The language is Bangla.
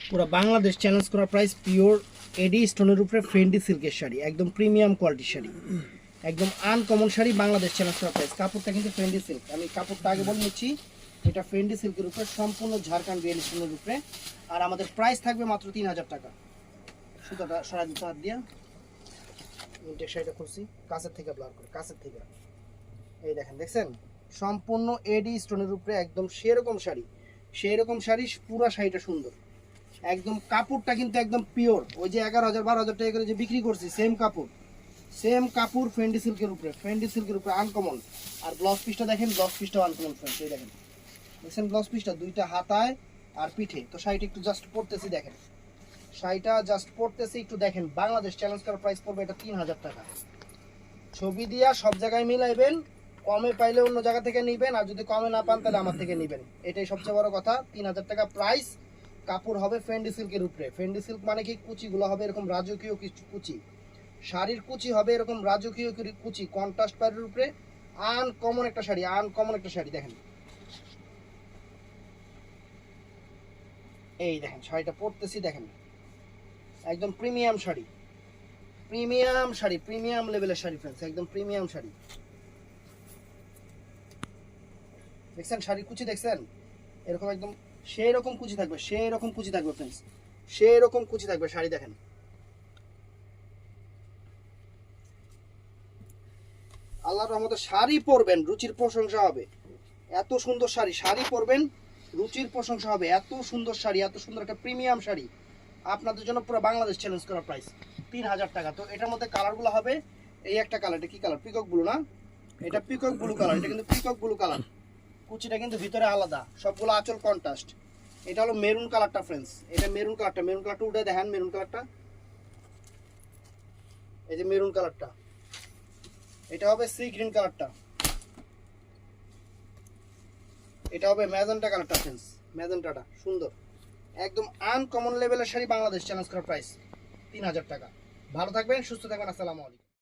পুরো বাংলাদেশ চ্যালেঞ্জ করা প্রাইস, পিওর এডি স্টোনের উপরে ফেন্ডি সিল্কের শাড়ি, একদম প্রিমিয়াম কোয়ালিটির শাড়ি, একদম আনকমন শাড়ি, বাংলাদেশ চ্যালেঞ্জ করা প্রাইস। কাপড়টা কিন্তু ফেন্ডি সিল্ক, আমি কাপড়টা আগে বলে নিচ্ছি, এটা ফেন্ডি সিল্কের উপরে সম্পূর্ণ ঝাড়খান্ড রিয়েল স্টোনের উপরে। আর আমাদের প্রাইস থাকবে মাত্র 3000 টাকা। সুতাটা সরাই দিতে হাত দিয়া ইনটেক শাড়িটা করছি কাছের থেকে, ব্লার করে কাছের থেকে, এই দেখেন, দেখছেন সম্পূর্ণ এডি স্টোনের উপরে একদম সেরকম শাড়ি, সেরকম শাড়ি, পুরো শাড়িটা সুন্দর একদম। কাপড়টা কিন্তু একদম পিওর, ওই যে 11,000 12,000 টাকা করে যে বিক্রি করছি সেম কাপড়, সেম কাপড় ফেন্ডি সিল্কের উপরে, ফেন্ডি সিল্কের উপরে আনকমন। আর ব্লাউজ পিসটা দেখেন, ব্লাউজ পিসটাও আনকমন ফ্রেন্ডস, এই দেখেন, দেখছেন ব্লাউজ পিসটা দুইটা হাতায় আর পিঠে। তো শাড়িটা একটু জাস্ট পরতেছি, দেখেন শাড়িটা জাস্ট পরতেছি একটু দেখেন। বাংলাদেশ চ্যালেঞ্জ করার প্রাইস পড়বে এটা 3000 টাকা। ছবি দিয়া সব জায়গায় মিলাইবেন, কমে পাইলে অন্য জায়গা থেকে নিবেন, আর যদি কমে না পান তাহলে আমার থেকে নিবেন, এটাই সবচেয়ে বড় কথা। 3000 টাকা প্রাইস। কাপড় হবে ফেন্ডি সিল্কের উপরে। ফেন্ডি সিল্ক মানে কি, কুচিগুলো হবে এরকম রাজকীয় কিছু কুচি, শাড়ির কুচি হবে এরকম রাজকীয় কুচি, কন্ট্রাস্ট পাড়ের উপরে আনকমন একটা শাড়ি, আনকমন একটা শাড়ি। দেখেন, এই দেখেন শাড়িটা পরতেছি, দেখেন একদম premium sari, premium sari, premium লেভেলের শাড়ি ফ্রেন্ডস, একদম প্রিমিয়াম শাড়ি। দেখছেন শাড়ির কুচি, দেখছেন এরকম একদম সেই রকম কুচি থাকবে, সেই রকম কুচি থাকবে ফ্রেন্ডস, সেই রকম কুচি থাকবে শাড়ি। দেখেন আল্লাহর রহমতে শাড়ি পরবেন, রুচির প্রশংসা হবে। এত সুন্দর শাড়ি, শাড়ি পরবেন, রুচির প্রশংসা হবে। এত সুন্দর শাড়ি, এত সুন্দর একটা প্রিমিয়াম শাড়ি আপনাদের জন্য পুরো বাংলাদেশ চ্যালেঞ্জ করা প্রাইস 3000 টাকা। তো এটার মধ্যে কালারগুলো হবে, এই একটা কালার, এটা কি কালার, পিকক ব্লু না, এটা পিকক ব্লু কালার, এটা কিন্তু পিকক ব্লু কালার। কুচিটা কিন্তু ভিতরে আলাদা, সবগুলো আঁচল কন্ট্রাস্ট। এটা হলো মেরুন কালারটা ফ্রেন্ডস, এটা মেরুন কালারটা, মেরুন কালারটা উঠে দেখেন, মেরুন কালারটা, এই যে মেরুন কালারটা। এটা হবে সি গ্রিন কালারটা, এটা হবে ম্যাজেন্টা কালারটা ফ্রেন্ডস, ম্যাজেন্টাটা সুন্দর একদম আনকমন লেভেলের শাড়ি। বাংলাদেশ চ্যালেঞ্জ করার প্রাইস 3000 টাকা। ভালো থাকবেন, সুস্থ থাকবেন, আসসালামু আলাইকুম।